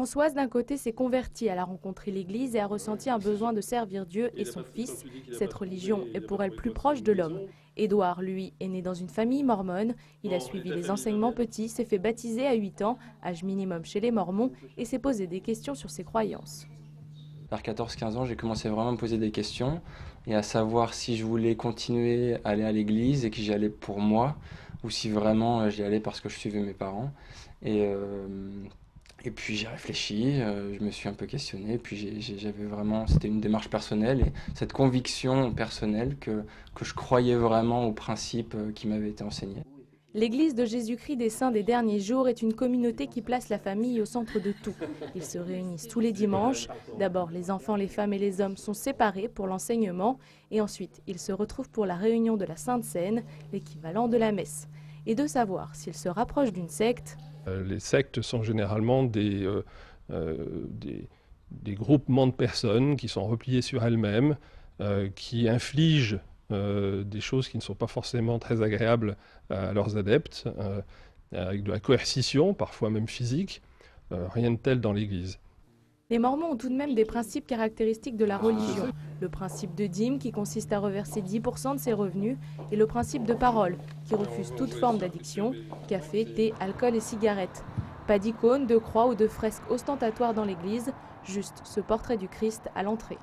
Françoise, d'un côté, s'est convertie, elle a rencontré l'Église et a ressenti un besoin de servir Dieu et son Fils. Cette religion est pour elle plus proche de l'homme. Édouard, lui, est né dans une famille mormone. Il a suivi les enseignements petits, s'est fait baptiser à 8 ans, âge minimum chez les Mormons, et s'est posé des questions sur ses croyances. Vers 14-15 ans, j'ai commencé vraiment à me poser des questions et à savoir si je voulais continuer à aller à l'église et que j'y allais pour moi ou si vraiment j'y allais parce que je suivais mes parents. Et, euh, et puis j'ai réfléchi, je me suis un peu questionné, puis j'avais vraiment, c'était une démarche personnelle et cette conviction personnelle que je croyais vraiment aux principes qui m'avaient été enseignés. L'Église de Jésus-Christ des Saints des Derniers Jours est une communauté qui place la famille au centre de tout. Ils se réunissent tous les dimanches. D'abord, les enfants, les femmes et les hommes sont séparés pour l'enseignement. Et ensuite, ils se retrouvent pour la réunion de la Sainte Seine, l'équivalent de la messe. Et de savoir s'ils se rapprochent d'une secte. Les sectes sont généralement des groupements de personnes qui sont repliées sur elles-mêmes, qui infligent des choses qui ne sont pas forcément très agréables à leurs adeptes, avec de la coercition, parfois même physique, rien de tel dans l'Église. Les Mormons ont tout de même des principes caractéristiques de la religion. Le principe de dîme qui consiste à reverser 10% de ses revenus et le principe de parole qui refuse toute forme d'addiction, café, thé, alcool et cigarettes. Pas d'icônes, de croix ou de fresques ostentatoires dans l'église, juste ce portrait du Christ à l'entrée.